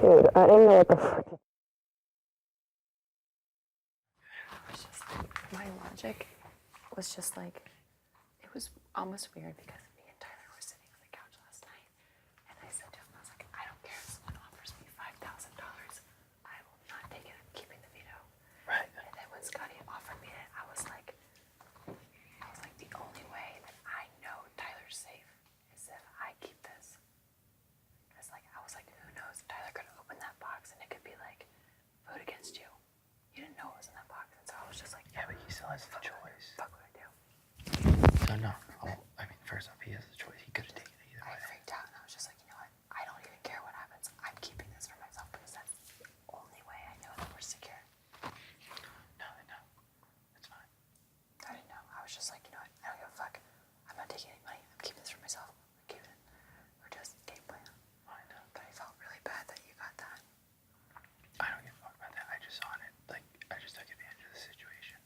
Dude, I didn't know what the fuck. My logic was just like, it was almost weird because me and Tyler were sitting on the couch last night, and I said to him, I was like, I don't care if someone offers me $5,000, I will not take it. I'm keeping the veto. Right. And then when Scotty offered me it, I was like, the only way that I know Tyler's safe is if I keep this. Because I was like, who knows? Tyler could open that box and it could be like, vote against you. You didn't know what was in that box, and so I was just like, yeah, but he still has the choice. Fuck what I do. No. I mean, first off, he has the choice. He could have taken it either way. I freaked out and I was just like, you know what? I don't even care what happens. I'm keeping this for myself because that's the only way I know that we're secure. No, it's fine. I didn't know. I was just like, you know what? I don't give a fuck. I'm not taking any money. I'm keeping this for myself. I'm keeping it. We're just game plan. I know. But I felt really bad that you got that. I don't give a fuck about that. I just saw it. I just took advantage of the situation.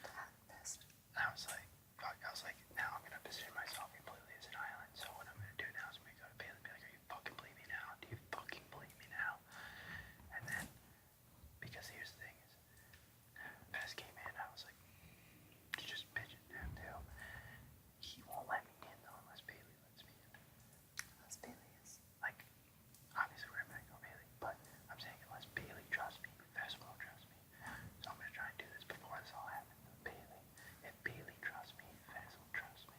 I'm pissed. And I was like, fuck. I was like, now I'm gonna position myself completely as an island. So what I'm gonna do now is I'm gonna go to Bailey and be like, are you fucking believe me now? Do you fucking believe me now? And then, because here's the thing is, Bess came in. I was like, just bitching to him too. He won't let me in though unless Bailey lets me in. Unless Bailey is. Like, obviously we're gonna go Bailey, but I'm saying unless Bailey trusts me, Bess won't trust me. So I'm gonna try and do this before this all happens with Bailey. If Bailey trusts me, Bess will trust me.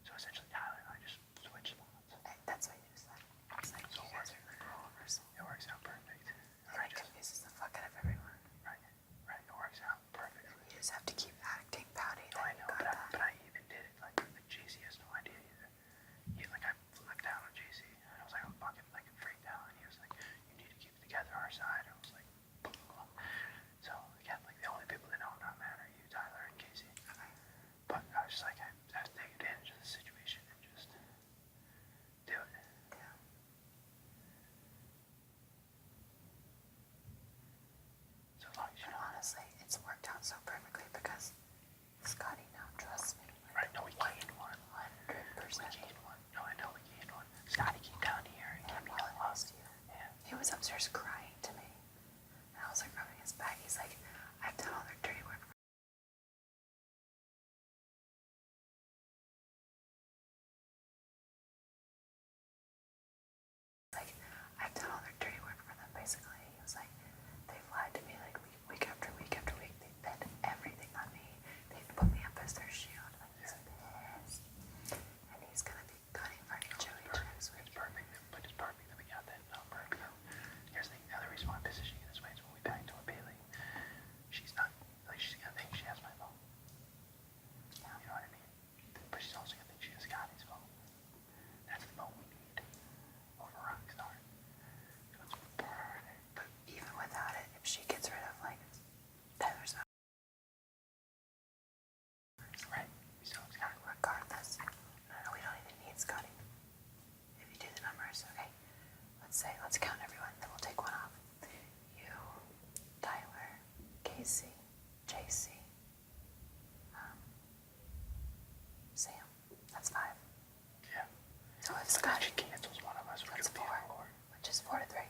So essentially Tyler and I just switch spots. That's what you said. It's like, So you guys are rollers. it works out perfect. And it confuses the fuck out of everyone. Right, it works out perfectly. You just have to keep acting pouty. No, I know, but I even did it. Like JC has no idea either. I flipped out on JC. I was like, I'm fucking freaked out. And he was like, you need to keep it together our side. I was like, blah. So again, the only people that know I'm not mad are you, Tyler, and Casey. Okay. But I was just like, I have to take advantage of the situation and just do it. Yeah. So as long as you But know. honestly, it's worked out so perfectly because Scotty now trusts me. Right, no, we gained one. 100%. We gained one. No, I know we gained one. Scotty came down here and gave me a hug. Yeah. He was upstairs crying to me. And I was like rubbing his back. He's like, I've done all their dirty work. I've done all their dirty work for them, basically. He was like, they've lied to me week after week after week. They've bet everything on me. They've put me up as their shield. He's pissed. And he's gonna be gunning for Joey next week. It's perfect. But it's perfect that we got that number. Here's the thing. The other reason why I'm positioning it this way is when we back to a Bailey, she's not, she's gonna think she has my phone. Yeah. You know what I mean? But she's also gonna think she has Scotty's phone. That's the phone we need over Rockstar. So it's perfect. But even without it, if she gets rid of Tyler's phone, right? We still have Scotty. regardless, no, we don't even need Scotty. If you do the numbers, okay? Let's count everyone, then we'll take one off. You, Tyler, Casey, JC, Sam. That's 5. Yeah. So if If Scotty she cancels one of us, we're That's gonna be 4, at war. which is 4-3.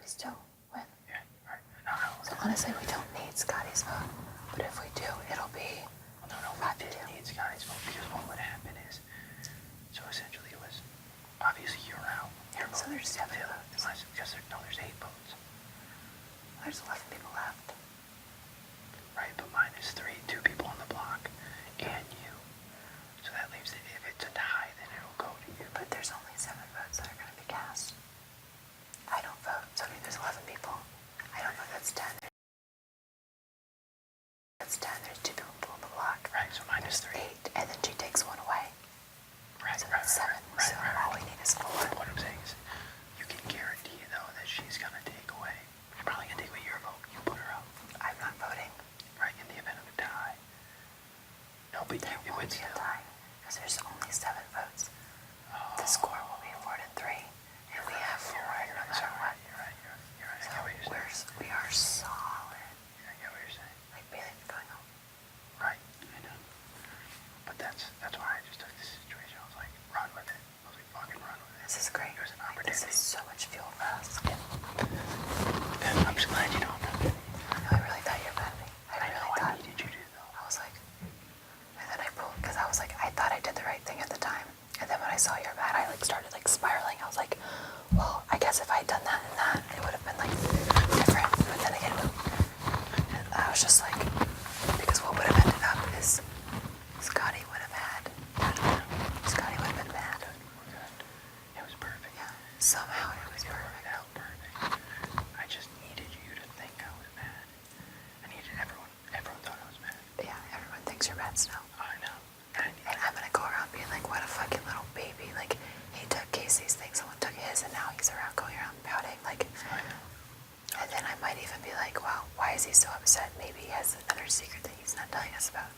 We still win. Yeah. Right. No. So honestly, we don't need Scotty's vote. But if we do, it'll be No, we did need Scotty's vote because what would happen is, so essentially it was, obviously you're out. Your So vote there's is 7 still, votes. because there's 8 votes. There's 11 people left. Right, but mine is 3, 2 people on the block, and you. So that leaves it, if it's a tie, then it'll go to you. But there's only 7 votes that are going to be cast. I don't vote, so I mean, there's 11 people. I don't vote, that's 10. That's 10, there's 2 people on the block. Right, so mine is There's 3. 8, and then she takes 1 away. Right, So that's 7, so all we need is 4. What I'm saying is, you can guarantee, though, that she's gonna take away. You're probably gonna take away your vote. You put her up. I'm not voting. Right, in the event of a tie. No, but There it won't would be a still. tie, because there's only 7 votes. The score will be 4-3, and we have 4 no matter what. You're right. So I get what you're saying. we are solid. I get what you're saying. Like Bailey's going home. Right, I know. But that's why I just took this situation. I was like, run with it. I was like, fucking run with it. This is great. There's an Like, opportunity. this is so much fuel for us. telling us about.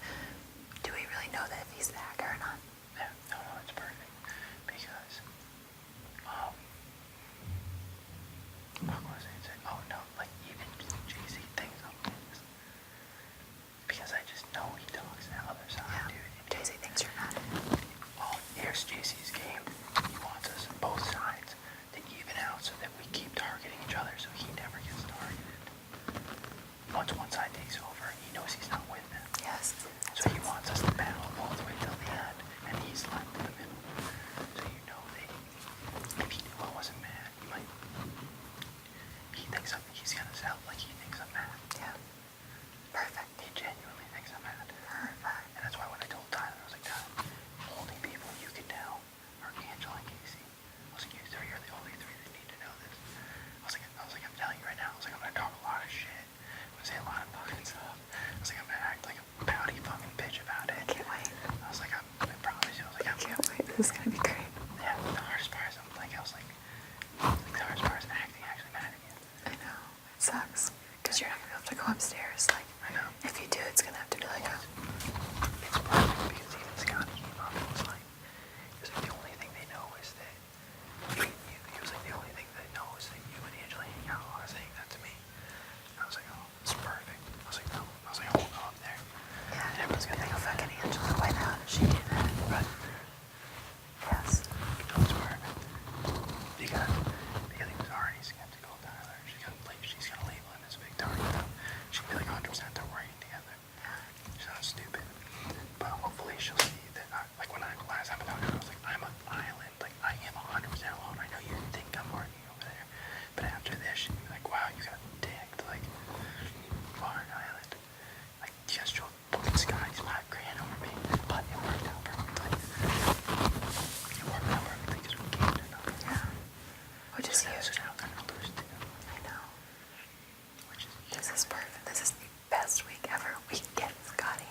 Do we really know that if he's the hacker or not? Yeah, no, it's perfect. Because, what was I saying? Oh no, like even JC thinks I'm this. Because I just know he talks to the other side, dude. And JC thinks you're mad. oh, here's JC's game. He wants us both sides to even out so that we keep targeting each other so he never gets targeted. Once one side takes over, he knows he's not with them. Yes. So he wants us to battle all the way till the end, and he's left in the middle. So you know that if he knew I wasn't mad, he thinks he's gonna sound like he thinks I'm mad. Yeah. Perfect. He genuinely thinks I'm mad. Perfect. And that's why when I told Tyler, I was like, Tyler, the only people you can tell are Angela and Casey. I was like, you three are the only three that need to know this. I was like, I'm telling you right now. I was like, I'm gonna talk a lot of shit. I'm gonna say a lot of fucking stuff. I was like, I'm gonna act like a pouty fucking bitch about it. I can't wait. I was like, I promise you. I was like, I can't wait. This is gonna be great. yeah, the hardest part is the hardest part is acting actually mad at you. I know. It sucks. Because you're not gonna be able to go upstairs. Like, I know. if you do, it's gonna have to be like a. It's perfect because even Scotty came up and was like, the only thing they know is that he was like, the only thing they know is that you and Angela hang out. I was saying that to me. And I was like, oh, it's perfect. I was like, no. I was like, hold on there. Yeah, And everyone's gonna think I'm mad. fucking Angela. Why not? She did that. Right. Yes. No, it's perfect. Because he was already skeptical of Tyler. She's gonna label him as a big target though. She'd be like 100% they're working together. She sounds stupid. But hopefully she'll see that like when I last time I talked to her, I was like, I'm an island. Like I am 100% alone. I know you think I'm working over there. But after this she'd be like, wow, you got dicked. Like you are an island. Like yes, you'll fucking Scotty's $5,000 over me. But it worked out perfectly. It worked out perfectly because we gained enough. Yeah. Which is So huge. now I'm gonna lose too. I know. Which is This is perfect. This is the best week ever. We get Scotty.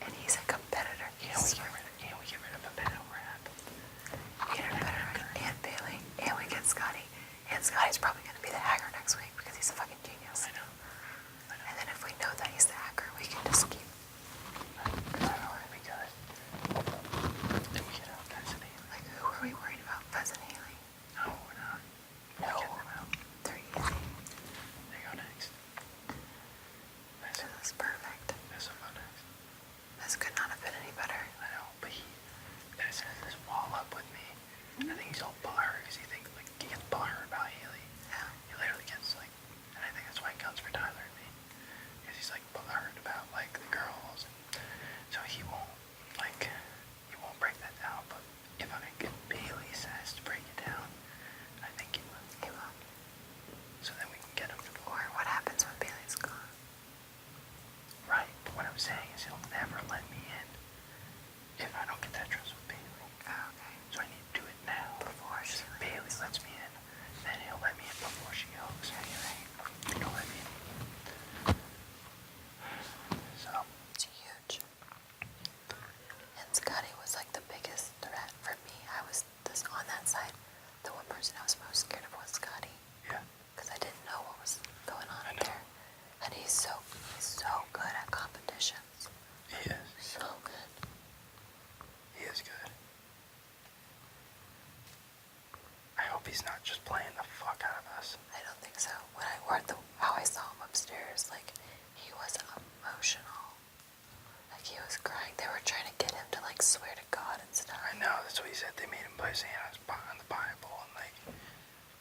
And he's a competitor. yeah, we get rid of a battle rap. We get a competitor and Bailey. And we get Scotty. And Scotty's probably going to be the hacker next week because he's a fucking genius. I know. And then if we know that he's the hacker, we can just keep. Because then we get out Pheasant Haley. Like, who are we worried about? Pheasant Haley. No, we're not. No. We're getting them out. They're easy. They go next. This is perfect. This will go next. This could not have been any better. I know, but he has this wall up with me. I think he's all butthurt because he thinks like he gets butthurt about Haley. Yeah. He literally gets like, and I think that's why he comes for Tyler and me, because he's like butthurt about like the girls, and so he won't break that down. But if Bailey says to break it down, I think he will. He will. So then we can get him to Or what happens when Bailey's gone? right. But what I'm saying is he'll never let me in if I don't get that trust with Bailey. Oh, okay. So I need to do it now. Before she So Bailey lets me in, then he'll let me in before she goes. Yeah, you're right. He'll let me in. So It's huge. And Scotty was like the biggest threat for me. I was this on that side. The one person I was most scared of was Scotty. yeah, Because I didn't know what was going on I know. there. And he's so good at competitions. he is. So good. He is good. I hope he's not just playing the fuck out of us. I don't think so. When I heard how I saw him upstairs, like he was emotional. Like he was crying. They were trying to get him to like swear to God and stuff. I know, that's what he said. They made him put his hand on the Bible and like,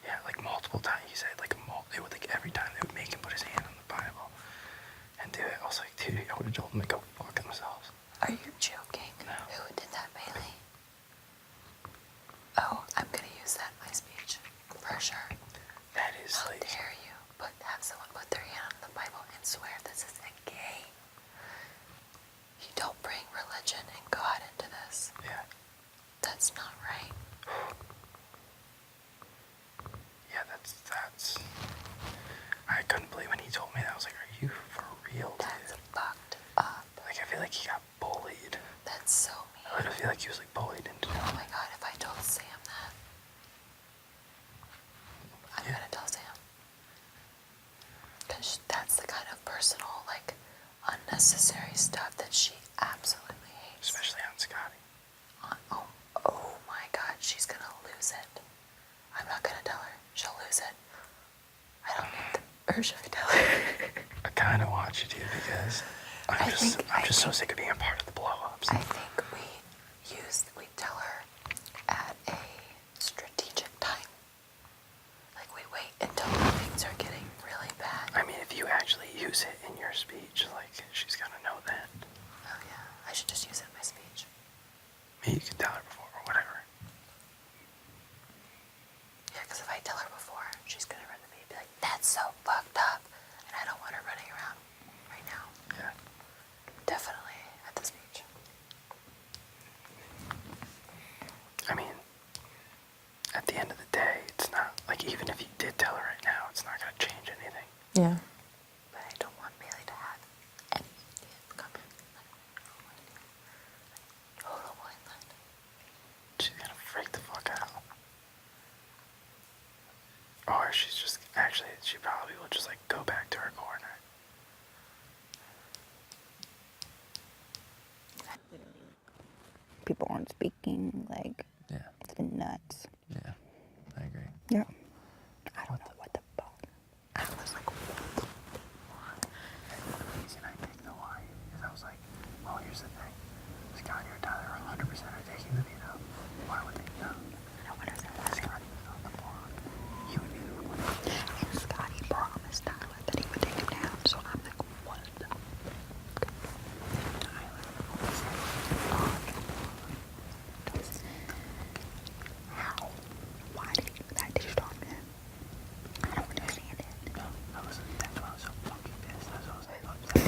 yeah, like multiple times. He said like it would like every time they would make him put his hand on the Bible and do it. I was like, dude, I would have told them to go fuck themselves. Are you joking? No. Who did that, Bailey? Oh, I'm gonna use that in my speech for sure. That is How like, dare you have someone put their hand on the Bible and swear this is a game? You don't bring religion and God into this. yeah, That's not right. yeah, that's. I couldn't believe when he told me that. I was like, are you for real, That's dude? fucked up. Like I feel like he got bullied. That's so mean. I literally feel like he was like bullied into Oh doing my it. God, if I told Sam that, I'm Yeah. gonna tell Sam. Because that's the kind of personal, like, unnecessary unnecessary stuff that she absolutely hates. Especially on Scotty. Oh my god, she's gonna lose it. I'm not gonna tell her. She'll lose it. I don't need the urge to tell her. I kind of want you to because I'm just so sick of being a part of the blow-ups. I think we tell her at a strategic time. Like we wait until things are getting really bad. I mean, if you actually use it in your speech, like, she's gonna know then. Oh yeah, I should just use it in my speech. Maybe you can tell her before or whatever. Yeah, because if I tell her before, she's gonna run to me and be like, "That's so fucked up," and I don't want her running around right now. Yeah. Definitely at the speech. I mean, at the end of the day, it's not, like, even if you did tell her right now, it's not gonna change anything. Yeah. But I don't want Bailey to have any idea come in. Total blindland. She's gonna freak the fuck out. Or she's just, actually, she probably will just, like, go back to her corner. People aren't speaking, like, Yeah. it's been nuts. Yeah. I agree. Yeah. I don't know what the fuck. I was like, what the The reason I picked the Y is I was like, well, here's the thing. Scotty or Tyler 100% are taking the veto. Why would they not? I don't understand why. Scotty was on the block. He would be the one. And Scotty promised Tyler that he would take him down, so I'm like, what the fuck? Tyler always said, How? Why did you talk to him? I don't understand it. no, that's why I was so fucking pissed. That's why I was like,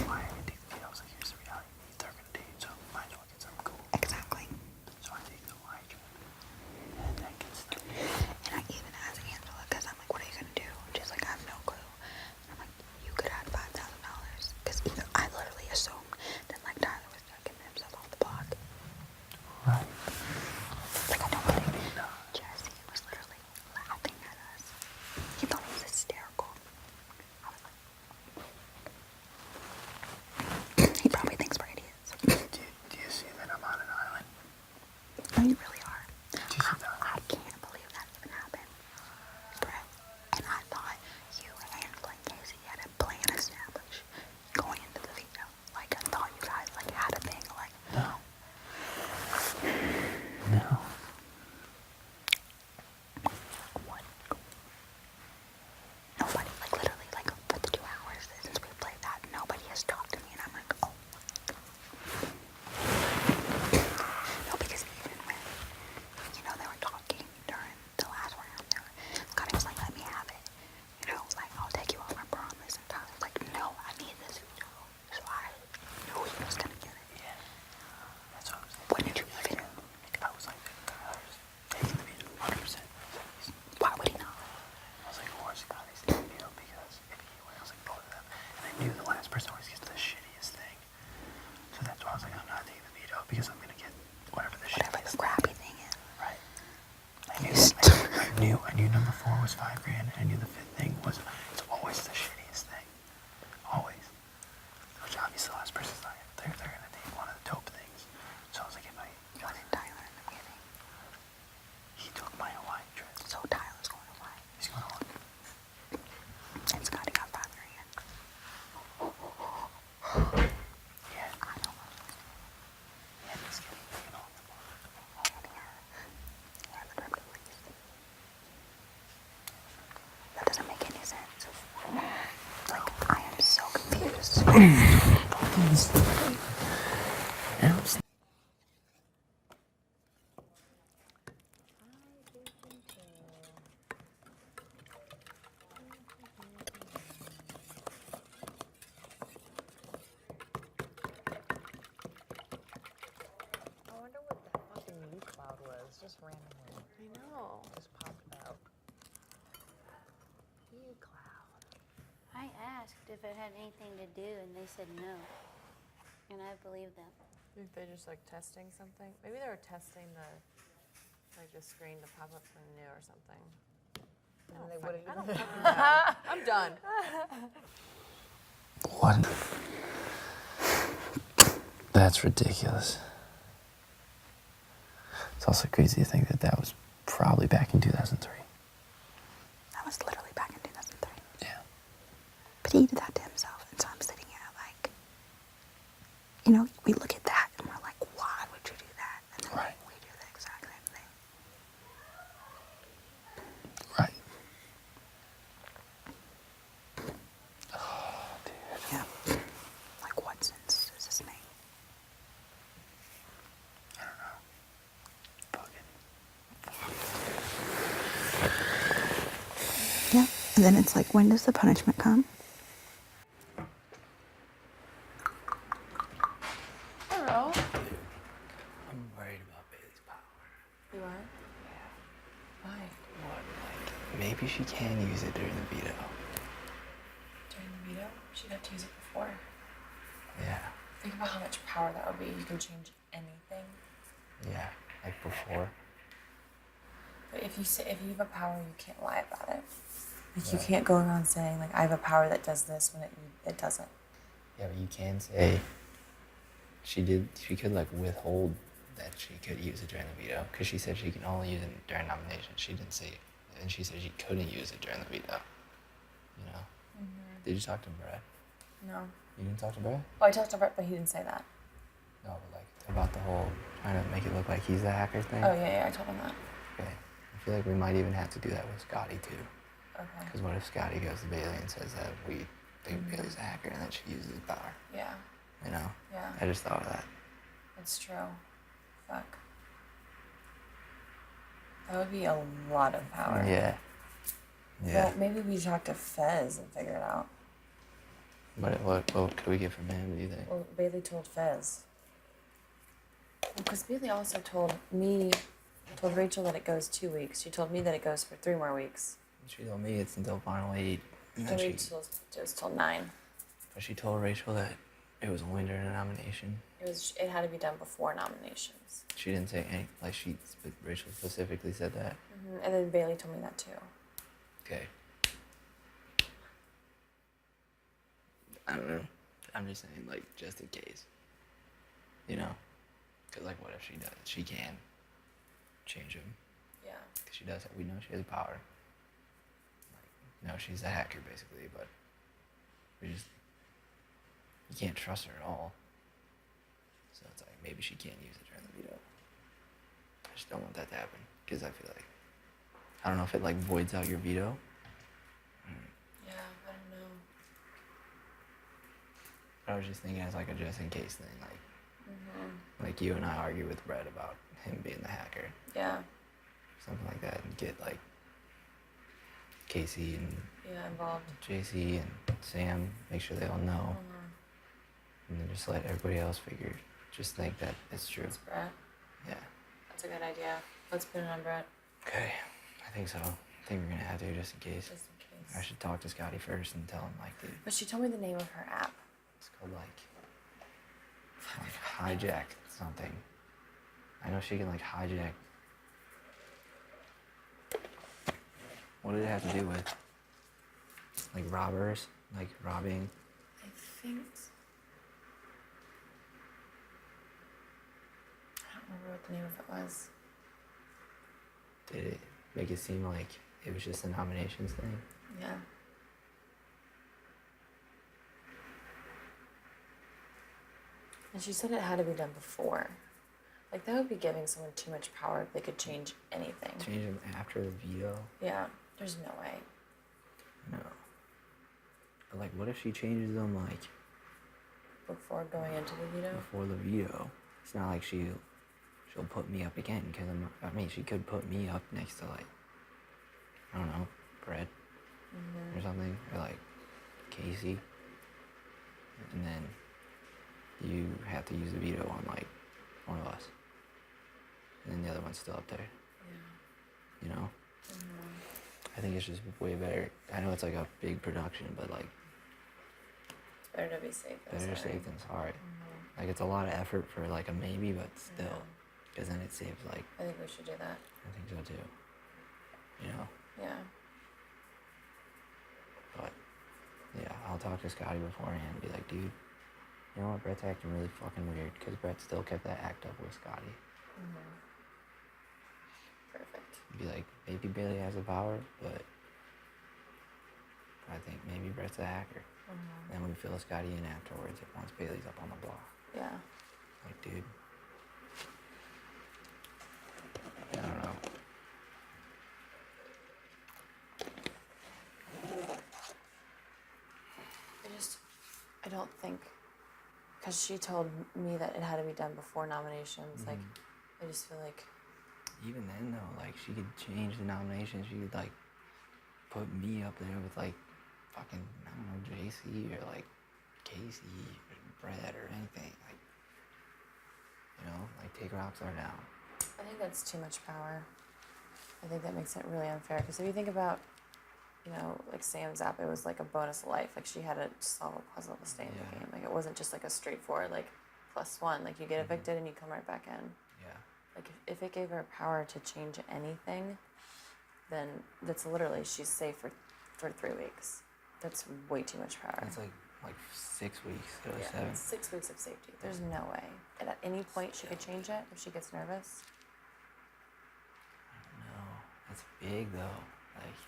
why I didn't take the veto? I was like, here's the reality. They're gonna date, so might as well get something cool. Exactly. So I take the Y trip. And that gets the And I even asked Angela, because I'm like, what are you gonna do? And she's like, I have no clue. And I'm like, you could add $5,000. Because I literally assumed that, like, Tyler was taking himself off the block. right. Like, I don't believe Jesse was literally laughing at us. He thought it was hysterical. I was like, he probably thinks we're idiots. Do you see that I'm on an island? No, you really are. Do you see that? I can't believe that even happened, Brett. And I thought you and Blake Casey had a plan established going into the veto. Like, I thought you guys, like, had a thing, like, No. No. what? Nobody, like, literally, like, for the 2 hours since we played that, nobody has talked to me, and I'm like, oh. No, because even when, you know, they were talking during the last round, Scotty was like, let me have it. You know, like, I'll take you off, I promise. And Tyler's like, no, I need this veto. So I knew he was gonna get it. Yeah. That's what I was What did you even? I was like, Tyler's taking the veto 100%. Why would he not? I was like, or Scotty's taking the veto because if he went, I was like, both of them. And I knew the last person always gets the shittiest thing. So that's why I was like, I'm not taking the veto because I'm gonna get whatever the Whatever shittiest the crappy thing is. Right. You I knew number 4 was $5,000, and I knew the 5th thing was, it's always the shittiest thing. Always. Which obviously the last person's not, they're gonna take one of the dope things. So I was like, if I, What did Tyler end up getting? he took my Hawaii trip. So Tyler's going to Hawaii. He's going to And Scotty got $5,000. yeah, I know. and he's getting taken off the block. Where the crypto is. That doesn't make any sense. Like, I am so confused. I wonder what that fucking U cloud was, just randomly. I know. Just popped out. U cloud. I asked if it had anything to do, and they said no. And I believe them. Maybe they're just like testing something. Maybe they were testing the screen to pop up something new or something. And they wouldn't I don't even. fucking know. I'm done. What? That's ridiculous. It's also crazy to think that that was probably back in 2003. That was literally back in 2003. Yeah. But he did that to himself. And so I'm sitting here like, you know, we look at that and we're like, why would you do that? And then Right. we do the exact same thing. Right. Oh, dude. Yeah. Like, what sense does this make? I don't know. Fucking. Yeah. And then it's like, when does the punishment come? Hello. I'm worried about Bailey's power. You are? Why? What, like, maybe she can use it during the veto. During the veto, she'd have to use it before. Yeah. Think about how much power that would be. You can change anything. Yeah. Like before. But if you have a power, you can't lie about it. Like you Right. can't go around saying like I have a power that does this when it doesn't. Yeah, but you can say she could like withhold that she could use it during the veto because she said she can only use it during nomination. She didn't say, and she said she couldn't use it during the veto. You know? Did you talk to Brett? No. You didn't talk to Brett? Well, I talked to Brett, but he didn't say that. No, but like about the whole trying to make it look like he's the hacker thing. Oh yeah, I told him that. Okay. I feel like we might even have to do that with Scotty too. Okay. Because what if Scotty goes to Bailey and says that we think Bailey's a hacker and that she uses his power? Yeah. You know? Yeah. I just thought of that. It's true. Fuck. That would be a lot of power. Yeah. Yeah. Well, maybe we talk to Fez and figure it out. But what could we get from him, do you think? Well, Bailey told Fez. Because Bailey also told Rachel that it goes 2 weeks. She told me that it goes for 3 more weeks. She told me it's until final 8. And And then Rachel it was till 9. but she told Rachel that it was only during a nomination. It had to be done before nominations. She didn't say any, like Rachel specifically said that. And then Bailey told me that too. Okay. I don't know. I'm just saying, like, just in case. You know? Because, like, what if she does? She can change him. Yeah. Because she does. We know she has power. Like, no, she's a hacker, basically, but you can't trust her at all. So it's like, maybe she can't use it during the veto. I just don't want that to happen. Because I feel like, I don't know if it, like, voids out your veto. Yeah, I don't know. I was just thinking as like a just in case thing, like you and I argue with Brett about him being the hacker, Yeah. something like that, and get like Casey and Yeah, involved. JC and Sam, make sure they all know, and then just let everybody else just think that it's true. It's Brett. Yeah. That's a good idea. Let's put it on Brett. Okay, I think so. I think we're gonna have to just in case. Just in case. I should talk to Scotty first and tell him like, dude, But she told me the name of her app. it's called like hijack something. I know she can like hijack. What did it have to do with? Like robbers? Like robbing? I think. I don't remember what the name of it was. Did it make it seem like it was just a nominations thing? Yeah. And she said it had to be done before. Like, that would be giving someone too much power if they could change anything. Change them after the veto? Yeah, there's no way. No. But like what if she changes them like Before going into the veto? before the veto? It's not like she'll put me up again because she could put me up next to like, I don't know, Brett or something, or like Casey, and then you have to use the veto on like one of us, and then the other one's still up there. Yeah. You know? I think it's just way better. I know it's like a big production, but like It's better to be safe than better sorry. safe than sorry. Like it's a lot of effort for like a maybe, but still, because then it saves like, I think we should do that. I think so too. You know? Yeah. But yeah, I'll talk to Scotty beforehand and be like, dude, You know what? Brett's acting really fucking weird because Brett still kept that act up with Scotty. Perfect. Be like, maybe Bailey has the power, but I think maybe Brett's a hacker. Then we fill Scotty in afterwards once Bailey's up on the block. Yeah. Like, dude. I don't know. I don't think, because she told me that it had to be done before nominations. Like, I just feel like, Even then, though, like, she could change the nominations. She could, like, put me up there with, like, fucking, I don't know, JC or, like, Casey or Brett or anything. Like, you know, like, take Rockstar down. I think that's too much power. I think that makes it really unfair. Because if you think about, you know, like Sam's app, it was like a bonus of life. Like she had to solve a puzzle to stay in the game. Like it wasn't just like a straightforward like +1. Like you get evicted and you come right back in. Yeah. Like if it gave her power to change anything, then that's literally she's safe for 3 weeks. That's way too much power. That's like 6 weeks or yeah, 7. it's 6 weeks of safety. There's no way. And at any point she could change it if she gets nervous. I don't know. That's big though. Like,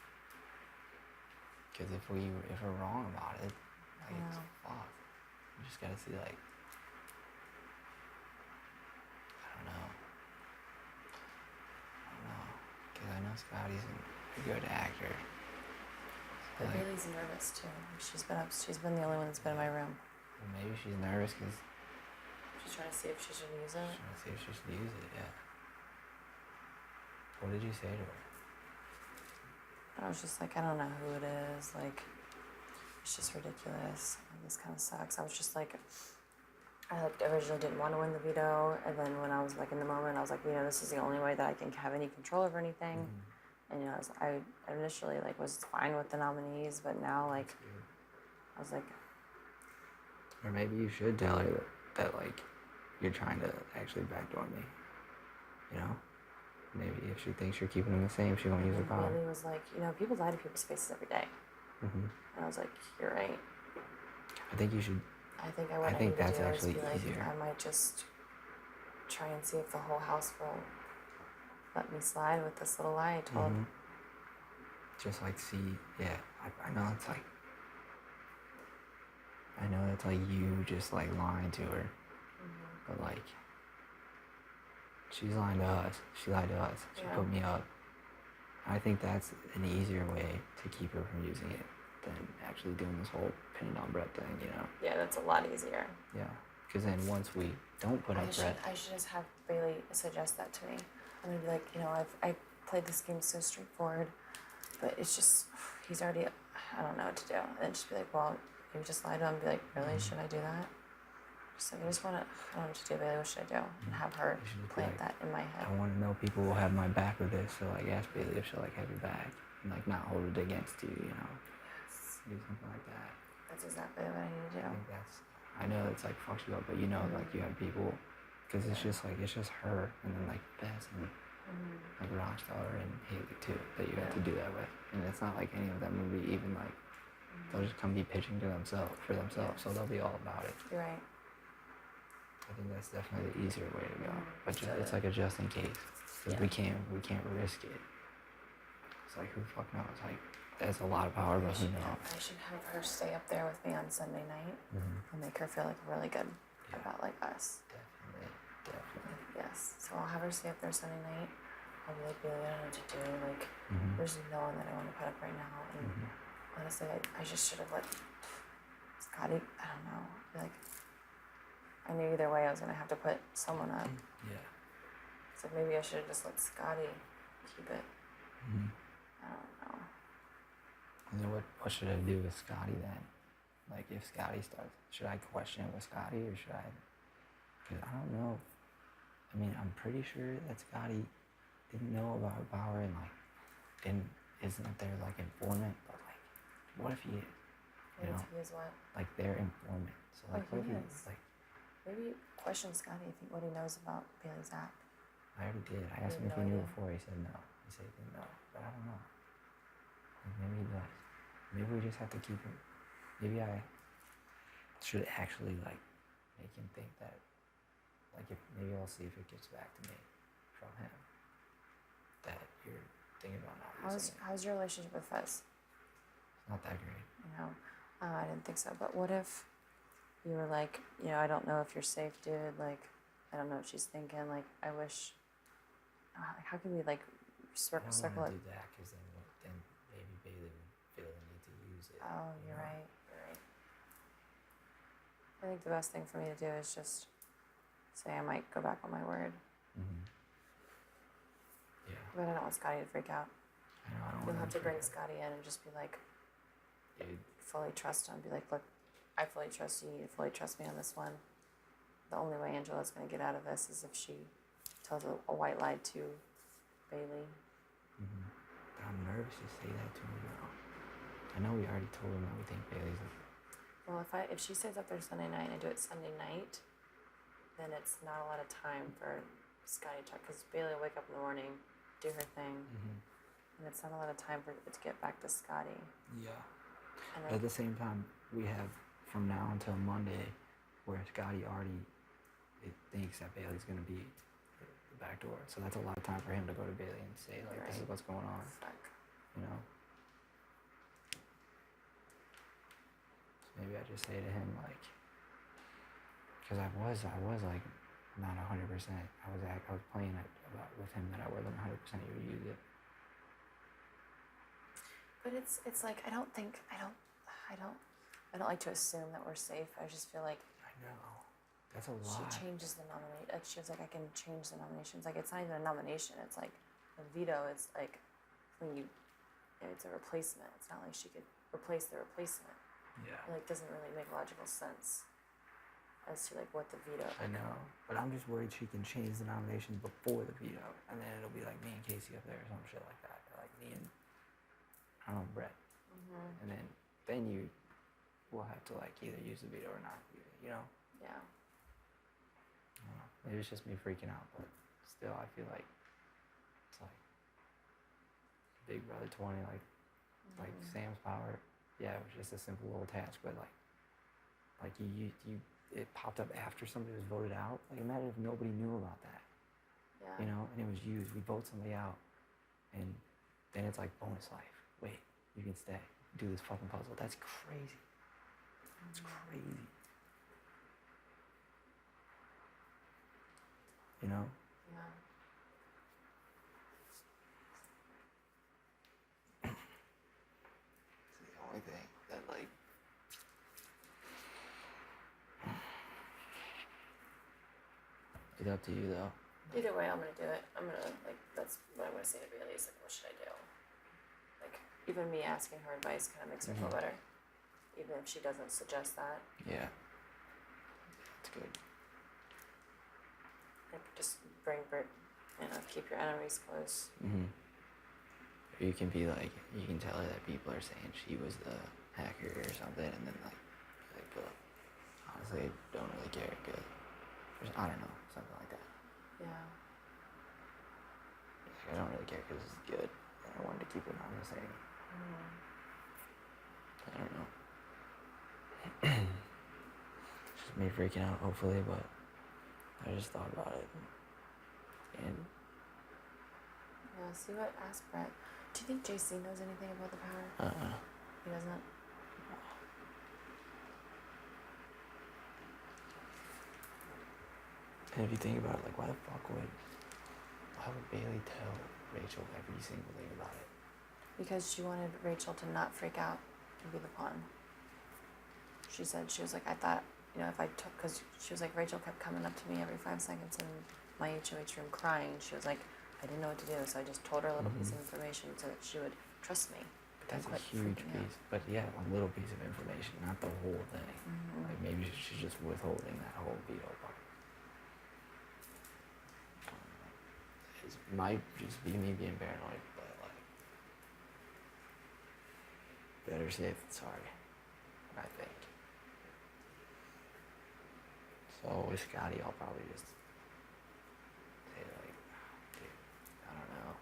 because if we're wrong about it, like it's fuck. You just gotta see like, I don't know. Because I know Scotty's a good actor. But Like, Bailey's nervous too. She's been the only one that's been in my room. well, maybe she's nervous because She's trying to see if she should use it. she's trying to see if she should use it. Yeah. What did you say to her? I was just like, I don't know who it is. Like, it's just ridiculous. Like, this kind of sucks. I was just like, I like originally didn't want to win the veto, and then when I was like in the moment, I was like, you know, this is the only way that I can have any control over anything. And you know, I initially like was fine with the nominees, but now like, I was like, Or maybe you should tell her that like you're trying to actually backdoor me. You know? Maybe if she thinks you're keeping them the same, she won't use her power. Bailey was like, you know, people lie to people's faces every day. Mm-hmm. And I was like, you're right. I think you should. I think I what I think need to that's do actually is be like, easier. I might just try and see if the whole house will let me slide with this little lie I told. Mhm. Just like see, yeah. I know it's like. I know it's like you just like lying to her, but like. She's lying to us. She lied to us. She Yeah. put me up. I think that's an easier way to keep her from using it than actually doing this whole pinning on Brett thing, you know? Yeah, that's a lot easier. Yeah. Because then once we don't put up Brett, I should just have Bailey suggest that to me. I'm gonna be like, you know, I played this game so straightforward, but it's just, he's already, I don't know what to do. And just be like, well, you just lie to him and be like, really, should I do that? Just like, I just wanna, I don't know what to do, Bailey, what should I do? And have her You should just be plant like, that in my head. I want to know people will have my back with this, so like ask Bailey if she'll like have your back and like not hold it against you, you know? Do something like that. That's exactly what I need to do. I think that's. I know it's like fucks you up, but you know, like you have people, because it's just her, and then like Bess and like Rockstar and Haley too that you have to do that with, and it's not like any of them will be even like they'll just come be pitching to themselves for themselves, so they'll be all about it. You're right. I think that's definitely the easier way to go, but just, So it's like a just in case, because Yeah. we can't risk it. It's like who the fuck knows? Like that's a lot of power, but who knows? I should have her stay up there with me on Sunday night and make her feel like really good about like us. Definitely. Yes. So I'll have her stay up there Sunday night. I'll be like, Bailey, I don't know what to do. Like, there's no one that I want to put up right now. And honestly, I just should have let Scotty, I don't know. Like, I knew either way I was going to have to put someone up. Yeah. So maybe I should have just let Scotty keep it. I don't know. And then what should I do with Scotty then? Like if Scotty starts, should I question it with Scotty or should I? Because I don't know. I mean, I'm pretty sure that Scotty didn't know about her power and like isn't their like informant, but like what if he is? You know, If he is what? like their informant. So like Oh, what if he he is. like Maybe question Scotty if what he knows about Bailey's app. I already did. I asked him if he knew before. He said no. He said he didn't know, but I don't know. Like maybe he does. Maybe we just have to keep him. Maybe I should actually like make him think that, like, if maybe I'll see if it gets back to me from him that you're thinking about not using it. How's your relationship with Fez? It's not that great. You know, I didn't think so. But what if you were like, you know, I don't know if you're safe, dude. Like, I don't know what she's thinking. Like, I wish. How can we like I don't circle want it? to do that because then maybe Bailey would feel the need to use it. Oh, you you're know? right. You're right. I think the best thing for me to do is just say I might go back on my word. Mm-hmm. Yeah. But I don't want Scotty to freak out. I know. I don't You'll want have to bring Scotty in and just be like, Dude, fully trust him. Be like, look, I fully trust you. You fully trust me on this one. The only way Angela's going to get out of this is if she tells a white lie to Bailey. mm-hmm. But I'm nervous to say that to him now. I know we already told him that we think Bailey's like, Well, if she stays up there Sunday night and I do it Sunday night, then it's not a lot of time for Scotty to talk. Because Bailey will wake up in the morning, do her thing, and it's not a lot of time for it to get back to Scotty. yeah. And But at the same time, we have from now until Monday where Scotty already thinks that Bailey's going to be the back door. So that's a lot of time for him to go to Bailey and say, like, this is Right. what's going on, fuck. you know? So maybe I just say to him, like, because I was like, not 100%. I was playing it with him that I wasn't 100% he would use it. But it's like I don't like to assume that we're safe. I just feel like I know. That's a she lot. changes the nominate. Like she was like, I can change the nominations. Like it's not even a nomination. It's like a veto is like when you, it's a replacement. It's not like she could replace the replacement. Yeah. It like doesn't really make logical sense as to like what the veto. I know, but I'm just worried she can change the nomination before the veto, and then it'll be like me and Casey up there or some shit like that, or like me and I don't know Brett, and then you will have to like either use the veto or not, you know. Yeah. I don't know. Maybe it's just me freaking out, but still, I feel like it's like Big Brother 20, like Sam's power. Yeah, it was just a simple little task, but like you it popped up after somebody was voted out. Like imagine if nobody knew about that, Yeah. you know, and it was used. We vote somebody out, and then it's like bonus life. Wait, you can stay. Do this fucking puzzle. That's crazy. It's crazy. You know? Yeah. It's the only thing that like. It's up to you though. Either way, I'm gonna do it. I'm gonna like that's what I'm gonna say to Bailey is like, what should I do? Like even me asking her advice kind of makes her feel better, even if she doesn't suggest that. Yeah. It's good. Like just bring keep your enemies close. Mm-hmm. Or you can be like, you can tell her that people are saying she was the hacker or something, and then like but honestly, I don't really care. Good. I don't know, something like that. Yeah. Like, I don't really care because it's good. And I wanted to keep it on the same. I don't know. It's just me freaking out, hopefully, but I just thought about it. And Yeah. See what? Ask Brett. Do you think JC knows anything about the power? He doesn't. And if you think about it, like, why would Bailey tell Rachel every single thing about it? Because she wanted Rachel to not freak out and be the pawn. She said, she was like, I thought, you know, if I took, because she was like, Rachel kept coming up to me every 5 seconds in my HOH room crying. She was like, I didn't know what to do, so I just told her a little piece of information so that she would trust me. But that's a Quit huge freaking out. piece. But yeah, a little piece of information, not the whole thing. Like, maybe she's just withholding that whole veto part. It might just be me being paranoid, but like, better safe than sorry, I think. So with Scotty, I'll probably just say like, dude, I don't know.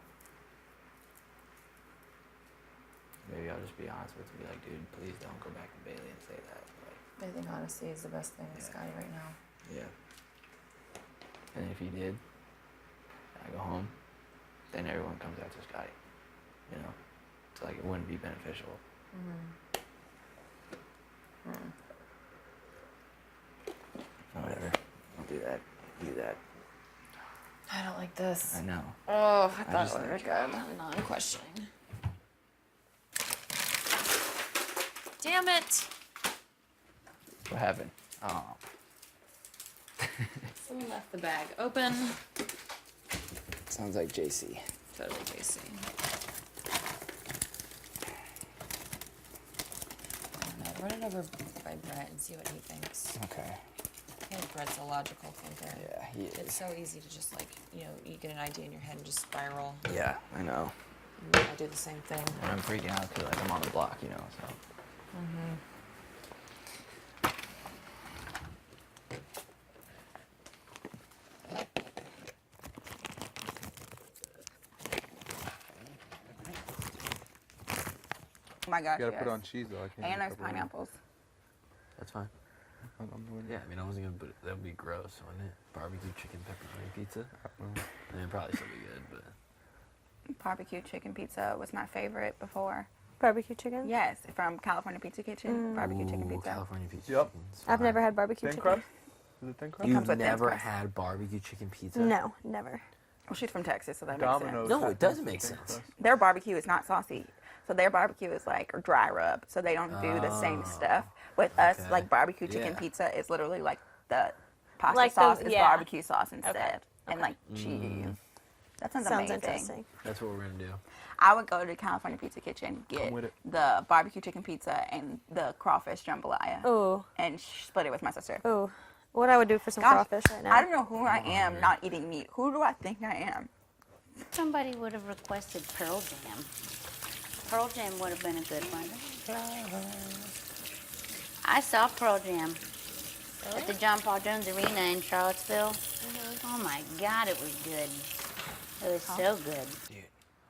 Maybe I'll just be honest with him, be like, dude, please don't go back to Bailey and say that. Like, I think honesty is the best thing with Scotty right now. Yeah. And if he did, I go home, then everyone comes after Scotty. You know? It's like it wouldn't be beneficial. Whatever. I'll do that. Do that. I don't like this. I know. Oh, I thought just it was good. No, I'm questioning. Damn it! What happened? Oh. Someone left the bag open. Sounds like JC. Totally JC. Run it over by Brett and see what he thinks. Okay. I think Brett's a logical thinker. Yeah, he is. It's so easy to just like, you know, you get an idea in your head and just spiral. Yeah, I know. I do the same thing. And I'm freaking out because like I'm on the block, you know, so. Oh my gosh, You gotta yes. put on cheese though. I can't. And there's pineapples. That's fine. I'm doing Yeah, I mean, I wasn't gonna, but that would be gross, wouldn't it? Barbecue chicken pepperoni pizza. I mean, it'd probably still be good, but Barbecue chicken pizza was my favorite before. Barbecue chicken? Yes, from California Pizza Kitchen. Barbecue chicken Ooh, pizza. California pizza. Yep. chicken's I've fine. never had barbecue Thin chicken. crust? Is it thin crust? You've comes with thin never crust. had barbecue chicken pizza? No, never. Well, she's from Texas, so that Domino's. makes sense. No, has it doesn't thin make sense. crust. Their barbecue is not saucy. So their barbecue is like dry rub. So they don't do the same stuff. With us, okay. like barbecue chicken Yeah. pizza is literally like the pasta Like sauce those- is yeah. barbecue sauce instead. And like cheese. That sounds, Sounds amazing. interesting. That's what we're gonna do. I would go to California Pizza Kitchen, get with it. the barbecue chicken pizza and the crawfish jambalaya. Ooh, And split it with my sister. ooh. What I would do for some Gosh, crawfish right now. I don't know who I am not eating meat. Who do I think I am? Somebody would have requested Pearl Jam. Pearl Jam would have been a good one. I saw Pearl Jam at the John Paul Jones Arena in Charlottesville. Oh my God, it was good. It was so good. Dude,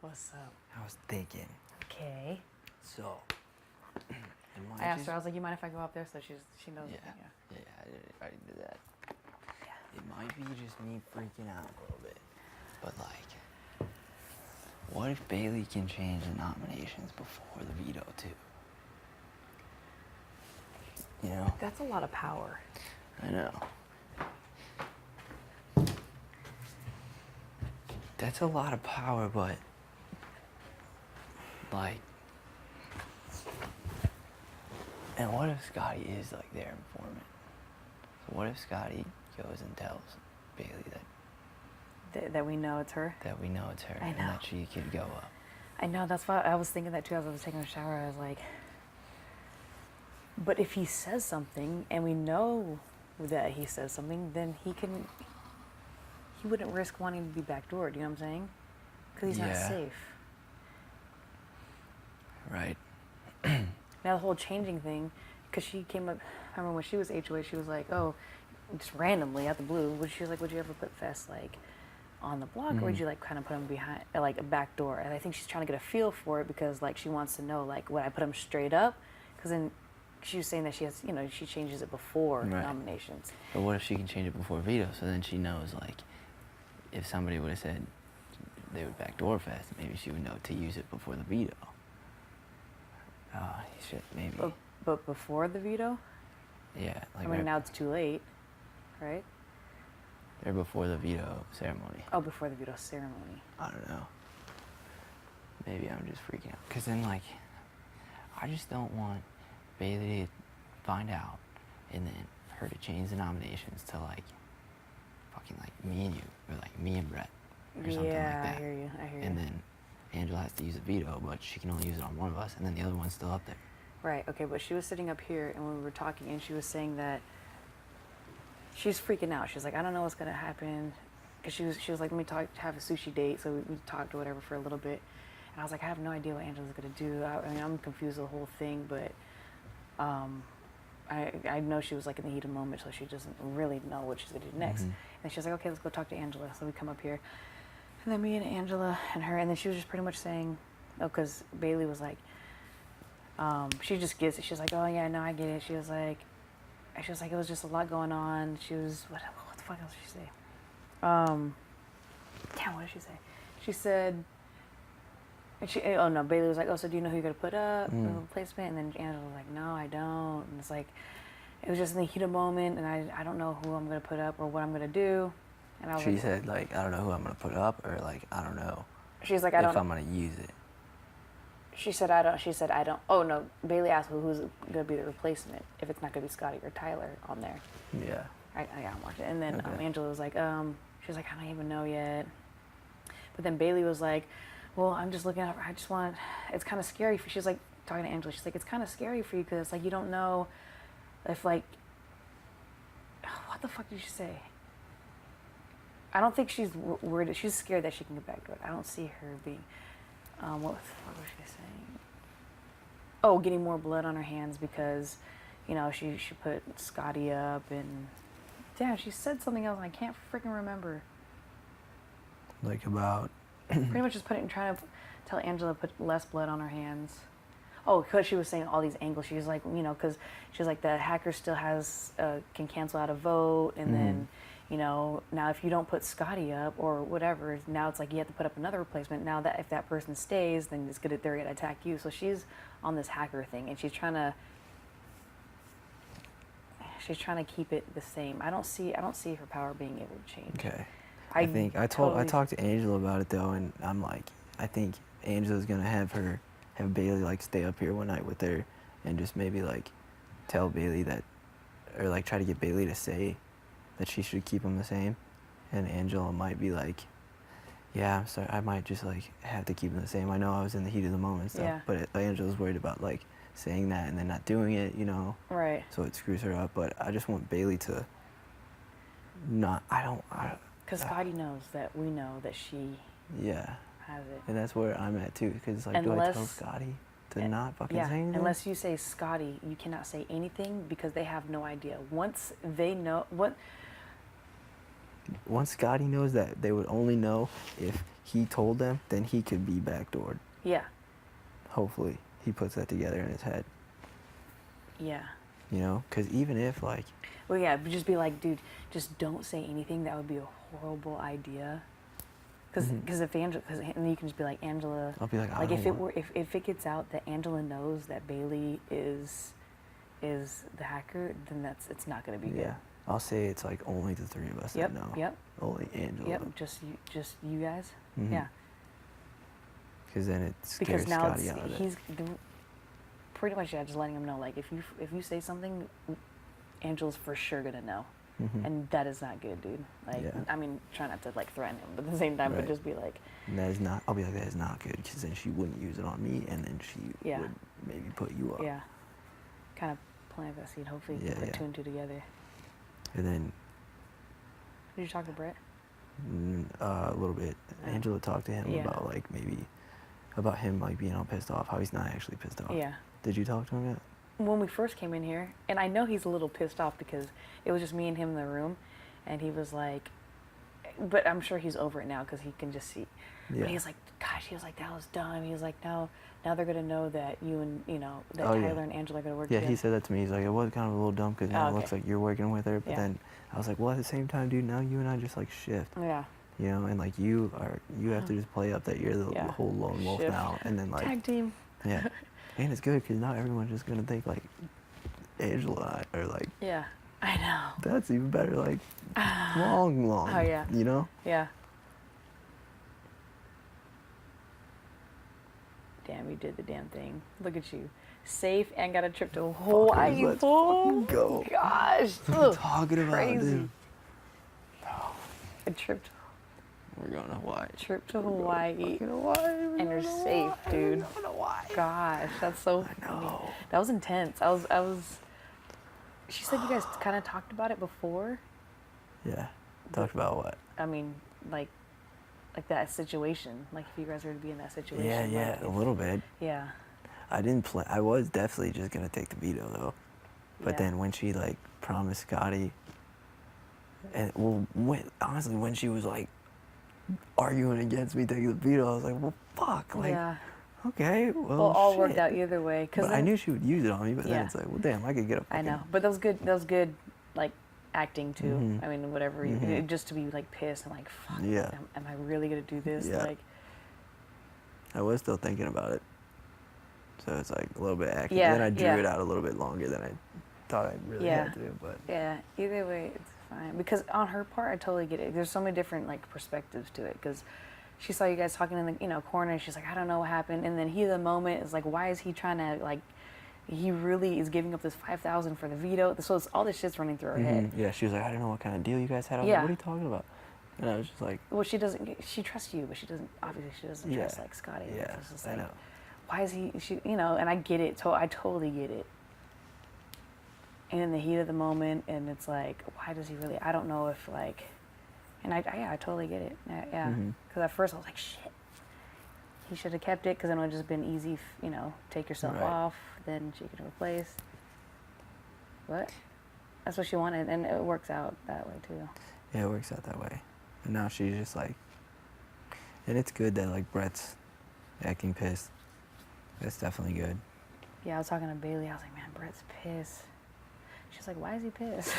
What's up? I was thinking, Okay. so. I asked her. I was like, "You mind if I go up there?" So she knows. Yeah, yeah, I already did that. It might be just me freaking out a little bit, but like, what if Bailey can change the nominations before the veto too? You know? That's a lot of power. I know. That's a lot of power, but like, and what if Scotty is like their informant? So what if Scotty goes and tells Bailey That we know it's her. that we know it's her I and know. that she could go up? I know. That's why I was thinking that too. As I was taking a shower, I was like, but if he says something and we know that he says something, then he wouldn't risk wanting to be backdoored. You know what I'm saying? Because he's not Yeah. safe. Right. Now the whole changing thing, because she came up, I remember when she was HOA, she was like, oh, just randomly out the blue, she was like, would you ever put Fest like on the block, or would you like kind of put him behind, like a back door? And I think she's trying to get a feel for it because like she wants to know like would I put him straight up? Because then she was saying that she has, you know, she changes it before Right. nominations. But what if she can change it before veto? So then she knows, like, if somebody would have said they would backdoor Fest, maybe she would know to use it before the veto. Shit, maybe. But before the veto, Yeah, like I mean right, now it's too late, right? or before the veto ceremony. Oh, before the veto ceremony. I don't know. Maybe I'm just freaking out. Because then, like, I just don't want Bailey to find out and then her to change the nominations to, like, fucking, like, me and you, or, like, me and Brett, or something like Yeah, that. I hear you. I hear And you. then Angela has to use a veto, but she can only use it on one of us, and then the other one's still up there. Right, okay, but she was sitting up here and when we were talking and she was saying that she's freaking out. She's like, I don't know what's gonna happen. Cause she was like, let me have a sushi date. So we talked or whatever for a little bit. And I was like, I have no idea what Angela's gonna do. I mean, I'm confused with the whole thing, but I know she was like in the heat of the moment, so she doesn't really know what she's gonna do next. And she was like, okay, let's go talk to Angela. So we come up here. And then me and Angela and her, and then she was just pretty much saying, oh, cause Bailey was like, she just gets it. She was like, oh yeah, no, I get it. She was like, she was like, it was just a lot going on. She was, what the fuck else did she say? Damn, what did she say? She said, oh no, Bailey was like, oh, so do you know who you're going to put up, the replacement? And then Angela was like, no, I don't. And it's like, it was just in the heat of the moment, and I don't know who I'm going to put up or what I'm going to do. And I was She like, said, like, I don't know who I'm going to put up, or, like, I don't know she's like, I if don't. I'm going to use it. She said, I don't. She said, I don't. Oh, no. Bailey asked who's going to be the replacement, if it's not going to be Scotty or Tyler on there. Yeah. I gotta watch it. And then Okay. Angela was like, she was like, I don't even know yet. But then Bailey was like, well, I'm just looking at her. I just want, it's kind of scary. She's like, talking to Angela, she's like, it's kind of scary for you because it's like, you don't know if, like, what the fuck did she say? I don't think she's worried. She's scared that she can get back to it. I don't see her being, what the fuck was she saying? Oh, getting more blood on her hands because, you know, she put Scotty up and, damn, she said something else and I can't freaking remember. Like about... Pretty much just trying to tell Angela to put less blood on her hands. Oh, because she was saying all these angles. She was like, you know, because she was like, the hacker still has, can cancel out a vote. And then, you know, now if you don't put Scotty up or whatever, now it's like you have to put up another replacement. Now that if that person stays, then they're going to attack you. So she's on this hacker thing and she's trying to keep it the same. I don't see her power being able to change. Okay. I talked to Angela about it though, and I'm like, I think Angela's gonna have Bailey like stay up here one night with her, and just maybe like tell Bailey that, or like try to get Bailey to say that she should keep them the same, and Angela might be like, yeah, I'm sorry, I might just like have to keep them the same. I know I was in the heat of the moment and stuff, Yeah. but Angela's worried about like saying that and then not doing it, you know. Right. So it screws her up. But I just want Bailey to not. Because Scotty knows that we know that she Yeah. has it. And that's where I'm at too, because it's like, do I tell Scotty to not fucking say anything? Unless you say Scotty, you cannot say anything because they have no idea. Once they know Once Scotty knows that they would only know if he told them, then he could be backdoored. Yeah. Hopefully, he puts that together in his head. Yeah. You know, because even if like, Well, yeah, but just be like, dude, just don't say anything. That would be a horrible idea. Because if Angela, and you can just be like, Angela. I'll be like, like if it gets out that Angela knows that Bailey is the hacker, then it's not gonna be good. yeah, I'll say it's like only the three of us Yep. that know. Yep. Only Angela. Yep. Just you guys. Mhm. Yeah. Because then it scares Because now Scotty out of it. he's pretty much just letting him know, like, if you say something, Angela's for sure gonna know, and that is not good, dude. Like, Yeah. I mean, try not to like threaten him, but at the same time, Right. but just be like, And that is not. I'll be like, that is not good, because then she wouldn't use it on me, and then she Yeah. would maybe put you up. yeah, kind of plant that seed. Hopefully, you Yeah, can put yeah. two and two together. And then Did you talk to Brett? a little bit, Angela talked to him Yeah. about like maybe about him like being all pissed off, how he's not actually pissed off. Yeah. Did you talk to him yet? When we first came in here, and I know he's a little pissed off because it was just me and him in the room, and he was like, but I'm sure he's over it now because he can just see. Yeah. But he was like, gosh, he was like, that was dumb. He was like, now they're gonna know that you and that Oh, yeah. Tyler and Angela are gonna work Yeah, together. he said that to me. He's like, it was kind of a little dumb because Oh, it looks okay. like you're working with her. But Yeah. then I was like, well, at the same time, dude, now you and I just like shift. Yeah. You know, and like you have to just play up that you're the Yeah. whole lone wolf Shift. now, and then like Tag team. yeah, and it's good because now everyone's just gonna think like Angela or like Yeah. I know. that's even better. Like long. Oh, yeah. You know. Yeah. Damn, you did the damn thing. Look at you. Safe and got a trip to Hawaii. let's Oh, fucking go. gosh. What are you Ugh, talking about, crazy. dude? A trip We're going to Hawaii. to Hawaii. And you're safe, dude. Gosh, that's so funny. know. That was intense. I was She said you guys kind of talked about it before. Yeah. Talked about what? I mean, like that situation. Like if you guys were to be in that situation. Yeah, like yeah, a if- little bit. Yeah. I didn't play. I was definitely just gonna take the veto though, but Yeah. then when she like promised Scotty, and honestly, when she was like arguing against me taking the veto, I was like, well, fuck, like, Yeah. okay, well, all worked shit. out either way. Cause But I then- knew she would use it on me, but then Yeah. it's like, well, damn, I could get a I fucking... know, but that was good. That was good, like acting too. Mhm. I mean, whatever. You, Mhm. just to be like pissed and like, fuck. Yeah. Am I really gonna do this? Yeah. Like, I was still thinking about it. So it's like a little bit accurate. Yeah, Then I drew yeah. it out a little bit longer than I thought I really Yeah. had to, but... yeah. Either way, it's fine. Because on her part, I totally get it. There's so many different like perspectives to it. Because she saw you guys talking in the corner. She's like, I don't know what happened. And then he, the moment, is like, why is he trying to like? He really is giving up this $5,000 for the veto. So it's, all this shit's running through her head. Yeah, she was like, I don't know what kind of deal you guys had. I was Yeah. like, what are you talking about? And I was just like, Well, she doesn't. She trusts you, but she doesn't. Obviously, she doesn't Yeah. trust like Scotty. Yeah, It's just I like, know. why is he? She, and I get it. I totally get it. And in the heat of the moment, and it's like, why does he really? I don't know if like, and I totally get it. Yeah, Mhm. because at first I was like, shit. He should have kept it because then it would have just been easy. Take yourself Right. off, then she can replace. But that's what she wanted, and it works out that way too. yeah, it works out that way. And now she's just like, and it's good that like Brett's acting pissed. That's definitely good. Yeah, I was talking to Bailey. I was like, man, Brett's pissed. She's like, why is he pissed?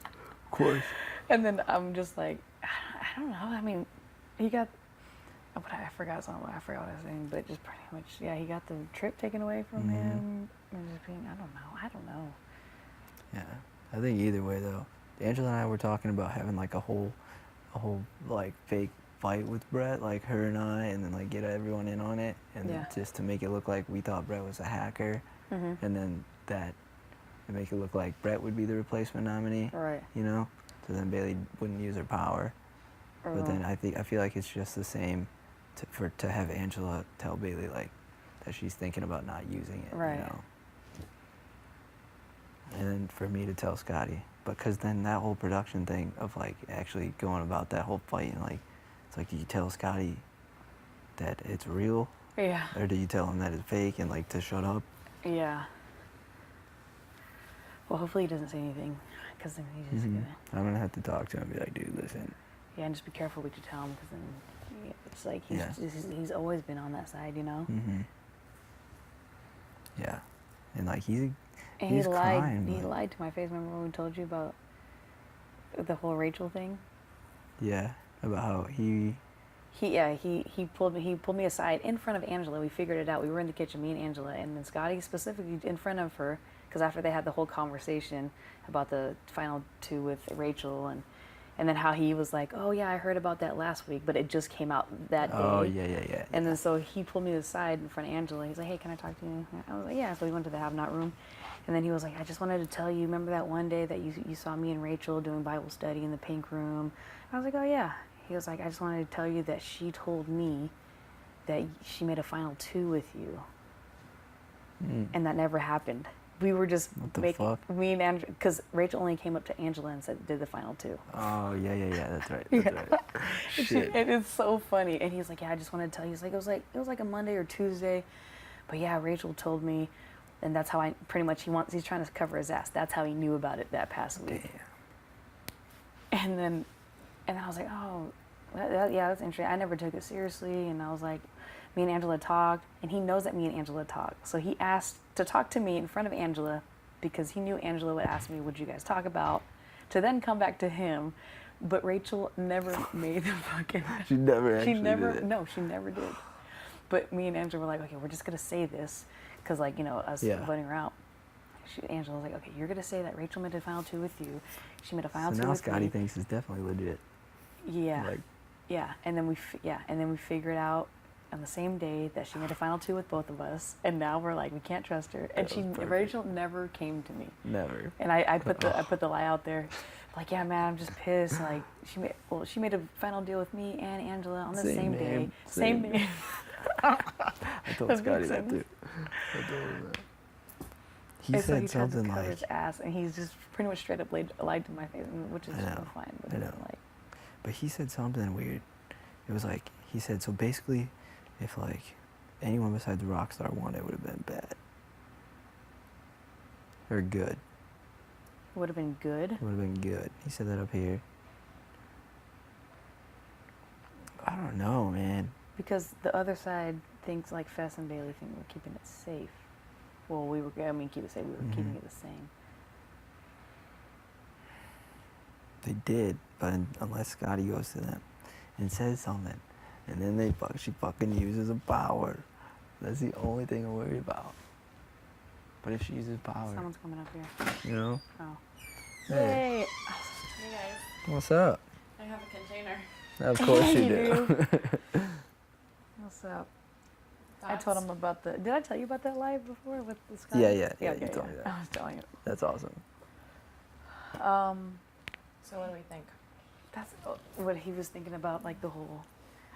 Of course. And then I'm just like, I don't know. I mean, he got, I forgot something. I forgot what I was saying, but just pretty much, yeah, he got the trip taken away from Mhm. him. And just being, I don't know. Yeah, I think either way though, Angela and I were talking about having like a whole like fake fight with Brett, like her and I, and then like get everyone in on it, and then Yeah. just to make it look like we thought Brett was a hacker, Mhm. and then that, to make it look like Brett would be the replacement nominee, Right. you know, so then Bailey wouldn't use her power. But then I feel like it's just the same to have Angela tell Bailey like that she's thinking about not using it, Right. you know. And then for me to tell Scotty, because then that whole production thing of like actually going about that whole fight and like, it's like, do you tell Scotty that it's real, Yeah. or do you tell him that it's fake and like to shut up? Yeah. Well, hopefully he doesn't say anything, because then he's just gonna. I'm gonna have to talk to him and be like, dude, listen. Yeah, and just be careful what you tell him, because then it's like Yeah. he's always been on that side, Yeah, and like he's And he's he lied. crying, He but- lied to my face. Remember when we told you about the whole Rachel thing? yeah, about how he He pulled me aside in front of Angela. We figured it out. We were in the kitchen, me and Angela, and then Scotty specifically in front of her, because after they had the whole conversation about the final two with Rachel, and then how he was like, oh yeah, I heard about that last week, but it just came out that day. Oh yeah. And then so he pulled me aside in front of Angela. He's like, hey, can I talk to you? I was like, yeah. So we went to the have-not room. And then he was like, I just wanted to tell you, remember that one day that you saw me and Rachel doing Bible study in the pink room? I was like, oh yeah. He was like, I just wanted to tell you that she told me that she made a final two with you. And that never happened. We were just What the making, fuck? me and Andrew, because Rachel only came up to Angela and said, did the final two. Oh yeah. That's right. That's right. Shit. And it's so funny. And he's like, yeah, I just wanted to tell you. He's like, it was like a Monday or Tuesday, but yeah, Rachel told me, and that's how I pretty much he's trying to cover his ass. That's how he knew about it that past week. Damn. And then I was like, oh, yeah, that's interesting. I never took it seriously, and I was like, me and Angela talked, and he knows that me and Angela talked. So he asked to talk to me in front of Angela because he knew Angela would ask me, what'd you guys talk about, to then come back to him. But Rachel never made the fucking... She never actually She never... did it. No, she never did. But me and Angela were like, okay, we're just going to say this because, like, us Yeah. voting her out. Angela was like, okay, you're going to say that Rachel made a final two with you. She made a final So two now with Scotty me. thinks it's definitely legit. Yeah. Like, Yeah, and then we figured out on the same day that she made a final two with both of us, and now we're like, we can't trust her. And That was perfect. Rachel never came to me, never. and I put the lie out there, like, yeah, man, I'm just pissed. Like she made a final deal with me and Angela on the Same same day, name, same same- name. I told That Scotty makes that sense. too. I told him that. He And so said he tried to something cover like, his ass, and he's just pretty much straight up lied to my face, which is I know, fine. But I know. like, but he said something weird. It was like, he said, so basically, if like anyone besides Rockstar won, it would have been bad. Or good. would have been good. It would have been good. He said that up here. I don't know, man. Because the other side thinks like Fess and Bailey think we're keeping it safe. Well, keep it safe. We were keeping it the same. They did, but unless Scotty goes to them and says something, and then she fucking uses a power. That's the only thing I'm worried about. But if she uses power, Someone's coming up here. you know? Oh. Hey, Hey. Hey guys, what's up? I have a container. Of course you You do. What's up? I told him about the. Did I tell you about that live before with the Scotty? Yeah, okay, you told me that. I was telling you. That's awesome. So what do we think? That's what he was thinking about, like the whole.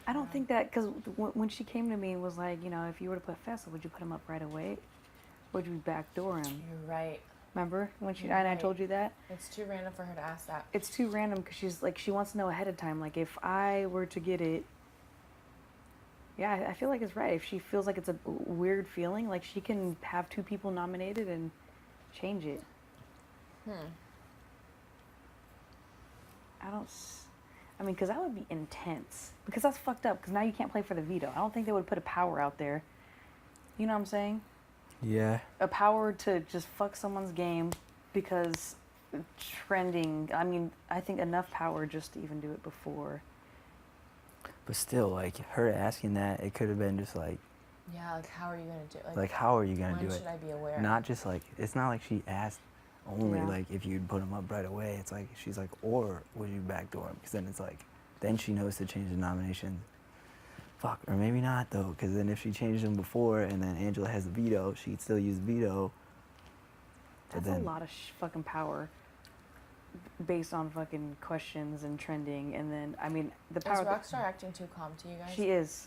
I don't think that, because when she came to me and was like, you know, if you were to put Fessel, would you put him up right away? Would you backdoor him? You're right. Remember when she You're and I right. told you that? It's too random for her to ask that. It's too random because she's like, she wants to know ahead of time. Like, if I were to get it, yeah, I feel like it's right. If she feels like it's a weird feeling, like she can have 2 people nominated and change it. I mean, because that would be intense. Because that's fucked up. Because now you can't play for the veto. I don't think they would put a power out there. You know what I'm saying? Yeah. A power to just fuck someone's game because trending. I mean, I think enough power just to even do it before. But still, like, her asking that, it could have been just like, Yeah, like how are you gonna do it? like, how are you going to when do it? should I be aware? Not just like, it's not like she asked only Yeah. like if you'd put him up right away. It's like, she's like, or would you backdoor him? Because then it's like, then she knows to change the nomination. Fuck, or maybe not though, because then if she changed him before and then Angela has the veto, she'd still use veto. But That's then, a lot of fucking power based on fucking questions and trending. And then, I mean, the Is power. Rockstar acting too calm to you guys? She is.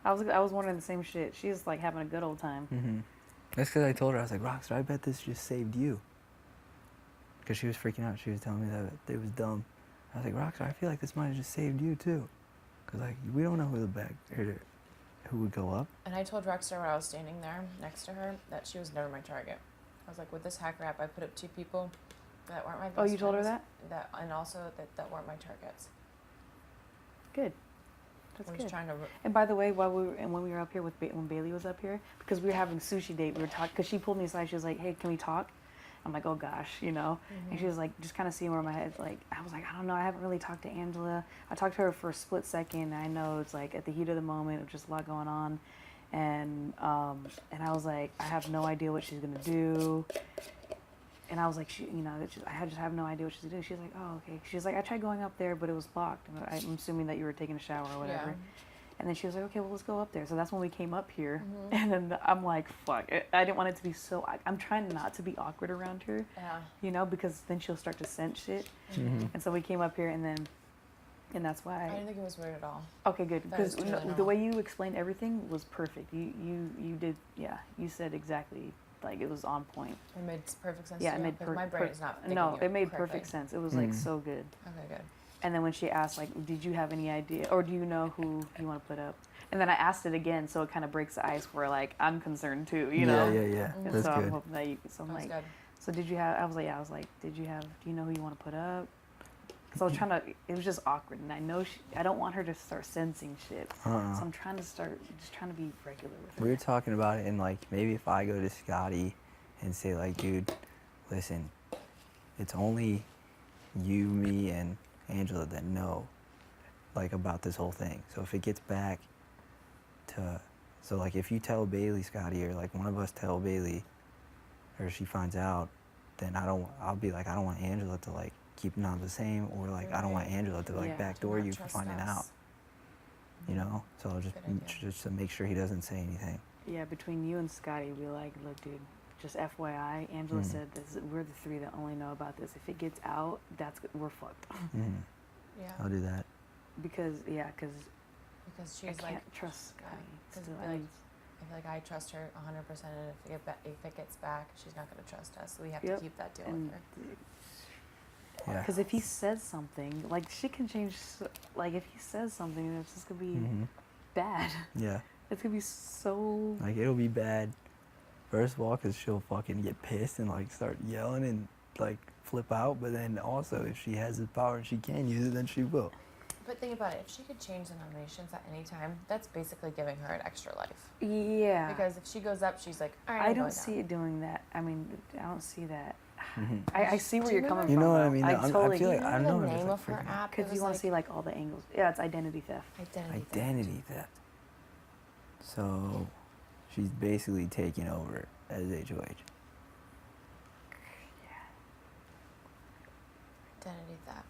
I was wondering the same shit. She's like having a good old time. mm-hmm. That's because I told her, I was like, Rockstar, I bet this just saved you. Because she was freaking out. She was telling me that it was dumb. I was like, Rockstar, I feel like this might have just saved you too. Because like, we don't know who would go up. And I told Rockstar when I was standing there next to her that she was never my target. I was like, with this hacker app, I put up 2 people that weren't my best Oh, you told her friends, that? and also that weren't my targets. Good. That's We're good. just trying to. And by the way, when we were up here when Bailey was up here, because we were having sushi date, we were talking. Because she pulled me aside, she was like, "Hey, can we talk?" I'm like, "Oh gosh," you know. And she was like, just kind of seeing where my head's like. I was like, I don't know. I haven't really talked to Angela. I talked to her for a split second. And I know it's like at the heat of the moment, there's just a lot going on, and I was like, I have no idea what she's gonna do. And I was like, I just have no idea what she's gonna do. She's like, oh, okay. She's like, I tried going up there, but it was blocked. And I'm assuming that you were taking a shower or whatever. Yeah. And then she was like, okay, well, let's go up there. So that's when we came up here. And then I'm like, fuck. I didn't want it to be so, I'm trying not to be awkward around her, Yeah. you know, because then she'll start to sense shit. Mm-hmm. And so we came up here and that's why. I didn't think it was weird at all. Okay, good. That is Because totally the normal. way you explained everything was perfect. You did, yeah. You said exactly, like it was on point. It made perfect sense. Yeah, to it you? made 'Cause my brain is not. thinking no, it made correctly. perfect sense. It was like so good. Okay, good. And then when she asked, like, did you have any idea, or do you know who you want to put up? And then I asked it again, so it kind of breaks the ice where like I'm concerned too, you know. Yeah. And That's so I'm good. hoping that you. So I'm That was like, good. so did you have? I was like, did you have? Do you know who you want to put up? Because I was trying to. It was just awkward, and I know I don't want her to start sensing shit. So I'm trying to be regular with her. We were talking about it, and like, maybe if I go to Scotty and say like, dude, listen, it's only you, me, and Angela that know like about this whole thing. So if it gets back to, so like if you tell Bailey, Scotty, or like one of us tell Bailey, or she finds out, then I'll be like, I don't want Angela to like keep them the same, or like I don't want Angela to like Yeah. backdoor Do not you for trust finding us. out. You know, so I'll Good idea. just to make sure he doesn't say anything. Yeah, between you and Scotty, we like, look, dude, just FYI, Angela said this, we're the 3 that only know about this. If it gets out, we're fucked. Yeah. I'll do that. Because Because I she's can't like. trust Scotty. Because Still, I feel like I trust her 100%, and if it gets back, she's not going to trust us. So we have Yep. to keep that deal and with her. Yeah. because if he says something, like shit can change. Like if he says something, it's just gonna be bad. Yeah. It's gonna be so. Like, it'll be bad. First of all, because she'll fucking get pissed and, like, start yelling and, like, flip out. But then also, if she has the power and she can use it, then she will. But think about it. If she could change the nominations at any time, that's basically giving her an extra life. Yeah. Because if she goes up, she's like, all right, I I'm don't going see down. it doing that. I mean, I don't see that. I see where Do you you're coming remember- from. You know what I though. mean? I I totally feel like Do you I remember know the I'm just, name like, of her freaking out. app? It Because you was want like to see like all the angles. Yeah, it's identity theft. identity. theft. Identity theft. So she's basically taking over as HOH. Identity theft.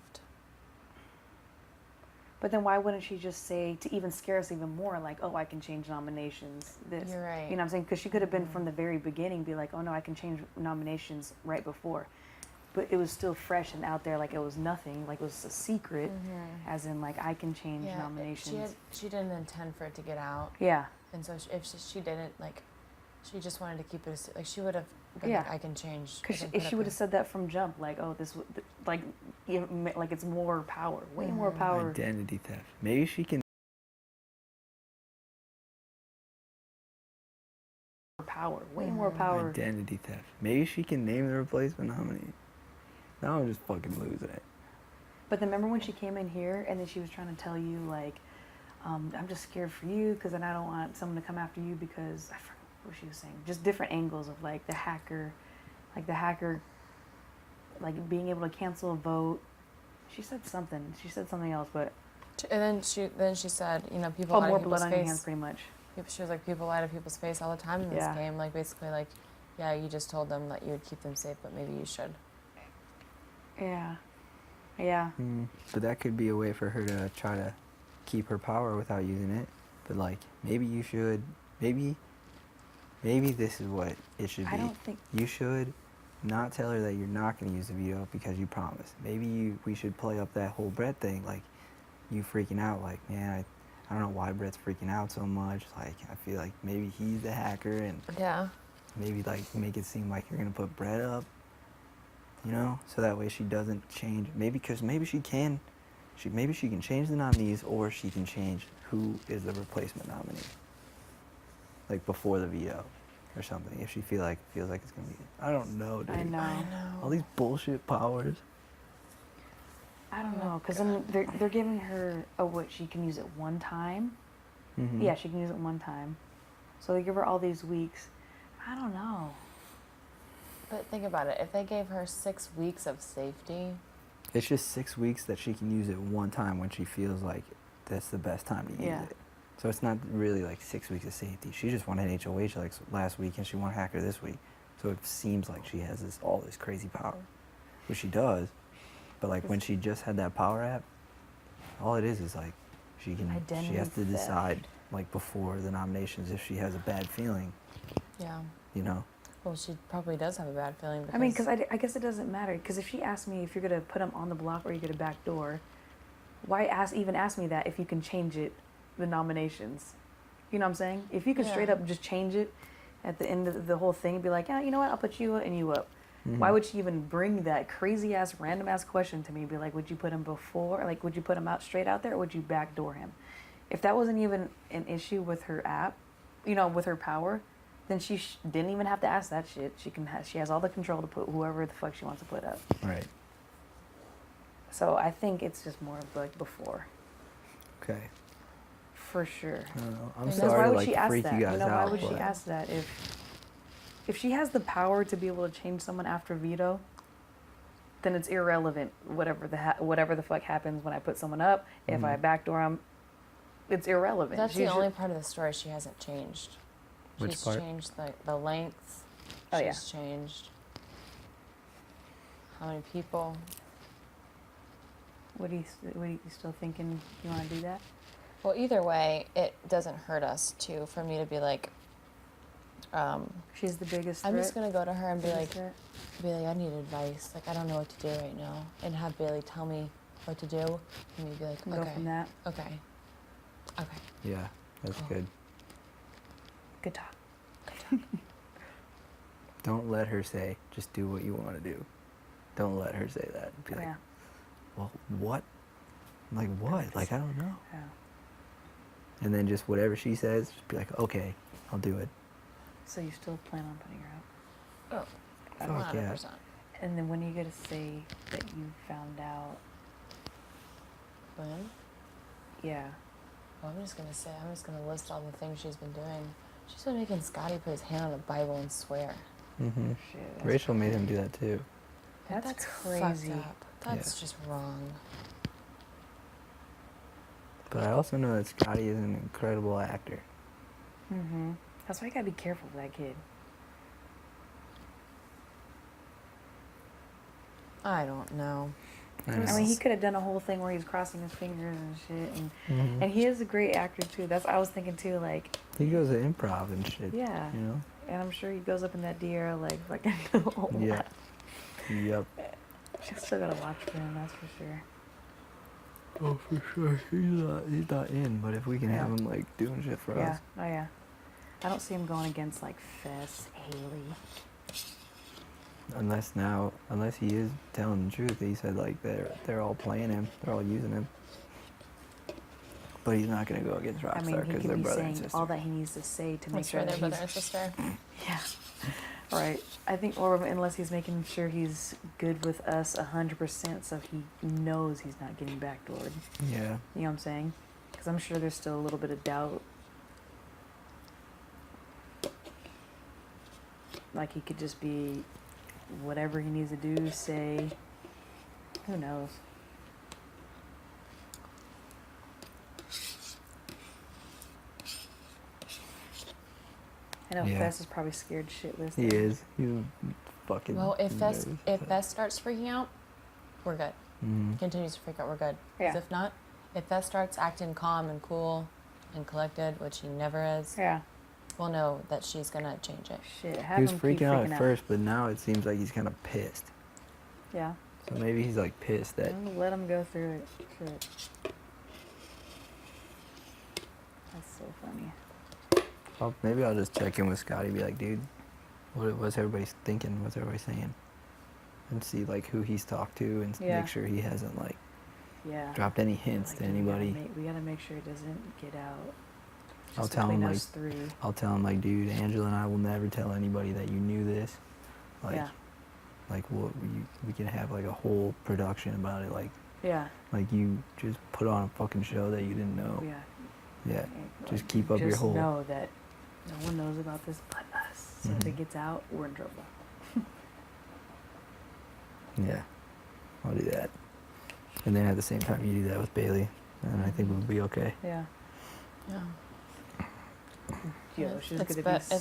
But then why wouldn't she just say, to even scare us even more, like, oh, I can change nominations, this. You're right. You know what I'm saying? Because she could have been from the very beginning, be like, oh no, I can change nominations right before. But it was still fresh and out there, like it was nothing, like it was a secret, as in like, I can change Yeah, nominations. she didn't intend for it to get out, Yeah. and so if she didn't, like, she just wanted to keep it like she would have been Yeah. like, I can change. I Because can if put she up would have a- said that from jump, like, oh, this, like, like it's more power, way more power. Identity theft. Maybe she can. Power, way more power. Identity theft. Maybe she can name the replacement nominee. Now I'm just fucking losing it. But then remember when she came in here and then she was trying to tell you, like, I'm just scared for you because then I don't want someone to come after you because I forgot what she was saying. Just different angles of like the hacker, like being able to cancel a vote. She said something. She said something else, but And then she said, you know, people oh, lie more to blood people's on your face. hands, pretty much. She was like, people lie to people's face all the time in this Yeah. game. Like, basically, like, yeah, you just told them that you would keep them safe, but maybe you should. Yeah. Yeah. But that could be a way for her to try to keep her power without using it. But like, maybe you should. Maybe this is what it should be. I don't think. You should not tell her that you're not going to use the veto because you promised. Maybe we should play up that whole Brett thing, like you freaking out, like, man, I don't know why Brett's freaking out so much. Like, I feel like maybe he's the hacker, and Yeah. maybe like make it seem like you're going to put Brett up, you know, so that way she doesn't change. Maybe because maybe she can change the nominees, or she can change who is the replacement nominee, like before the veto or something, if she feels like it's gonna be. I don't know, dude. I know. I know. All these bullshit powers. I don't know, because then they're giving her what she can use it one time. Mhm. Yeah, she can use it one time. So they give her all these weeks. I don't know. But think about it. If they gave her 6 weeks of safety, It's just 6 weeks that she can use it one time when she feels like that's the best time to use Yeah. it. So it's not really like 6 weeks of safety. She just won an HOH like last week, and she won hacker this week. So it seems like she has all this crazy power, which she does. But like when she just had that power app, all it is like she Identity has to theft. decide like before the nominations if she has a bad feeling, yeah. you know. Well, she probably does have a bad feeling. Because I mean, because I guess it doesn't matter. Because if she asked me if you're going to put him on the block or you're going to backdoor, why even ask me that if you can change it, the nominations? You know what I'm saying? If you could straight Yeah. up just change it at the end of the whole thing and be like, yeah, you know what, I'll put you and you up. Mm-hmm. Why would she even bring that crazy ass, random ass question to me? Be like, would you put him before? Like, would you put him out straight out there, or would you backdoor him? If that wasn't even an issue with her app, you know, with her power, then she didn't even have to ask that shit. She has all the control to put whoever the fuck she wants to put up. Right. So I think it's just more of like before, Okay. for sure. I don't know. I'm And that's Because sorry why to would like she ask freak that? you guys Why out. would she but ask that if she has the power to be able to change someone after veto? Then it's irrelevant. Whatever the fuck happens when I put someone up, if I backdoor them, it's irrelevant. that's She's the only ju- part of the story she hasn't changed. Which She's part? changed the length. Oh, yeah. She's changed how many people. What are you still thinking? You want to do that? Well, either way, it doesn't hurt us for me to be like, She's the biggest. I'm threat. just gonna go to her and be like, Biggest threat. I need advice. Like, I don't know what to do right now, and have Bailey tell me what to do, and me be like, Go okay, from that. okay, okay. Yeah, that's Cool. good. Good talk. Don't let her say, just do what you want to do. Don't let her say that. Be like, Yeah. well, what? Like what? Like, I don't know. Yeah. And then just whatever she says, just be like, okay, I'll do it. So you still plan on putting her out? Oh, Fuck yeah. 100%. And then when are you gonna say that you found out? When? Yeah. Well, I'm just gonna list all the things she's been doing. She's been making Scotty put his hand on the Bible and swear. Mm-hmm. Shit. That's, Rachel made him do that too. that's fucked crazy. up. That's just wrong. But I also know that Scotty is an incredible actor. Mm-hmm. That's why you gotta be careful with that kid. I don't know. I I mean, he could have done a whole thing where he's crossing his fingers and shit, and he is a great actor too. That's I was thinking too. Like, He goes to improv and shit. yeah, You know? and I'm sure he goes up in that DR like fucking. Yeah. Yep. She's still gotta watch for him. That's for sure. Oh, for sure. He's not in, but if we can have Yeah. him like doing shit for Yeah. us. Oh yeah. I don't see him going against like Fess, Haley. Unless he is telling the truth. He said like they're all playing him. They're all using him. But he's not gonna go against I Rockstar mean, he because could they're be brother and saying sister. all that he needs to say to make Make sure sure that they're he's brother and sister. yeah. Right. I think, or unless he's making sure he's good with us 100%, so he knows he's not getting backdoored. Yeah. You know what I'm saying? Because I'm sure there's still a little bit of doubt. Like he could just be whatever he needs to do, say. Who knows? I know Yeah. Fess is probably scared shitless. He is. He's fucking. Well, if Fess nervous. starts freaking out, we're good. Mhm. Continues to freak out, we're good. 'Cause Yeah. if not, if Fess starts acting calm and cool and collected, which he never is, Yeah. we'll know that she's gonna change it. Shit. Have He was him keep freaking out at first, but now it seems like he's kind of pissed. Yeah. So maybe he's like pissed that. Let him go through it. Shit. That's so funny. Maybe I'll just check in with Scotty. Be like, dude, what's everybody thinking? What's everybody saying? And see like who he's talked to, and Yeah. make sure he hasn't like Yeah. dropped any hints Like, to dude, anybody. We gotta make sure it doesn't get out. I'll Just tell him between like, us three. I'll tell him like, dude, Angela and I will never tell anybody that you knew this. Like, Yeah. like we can have like a whole production about it. Yeah. Like you just put on a fucking show that you didn't know. Yeah. Yeah. Like, Just keep up your just whole. know that no one knows about this but us. So if Mhm. it gets out, we're in trouble. Yeah. I'll do that. And then at the same time, you do that with Bailey, and I think we'll be okay. Yeah. Yeah. Yo, she's It's gonna be- be it's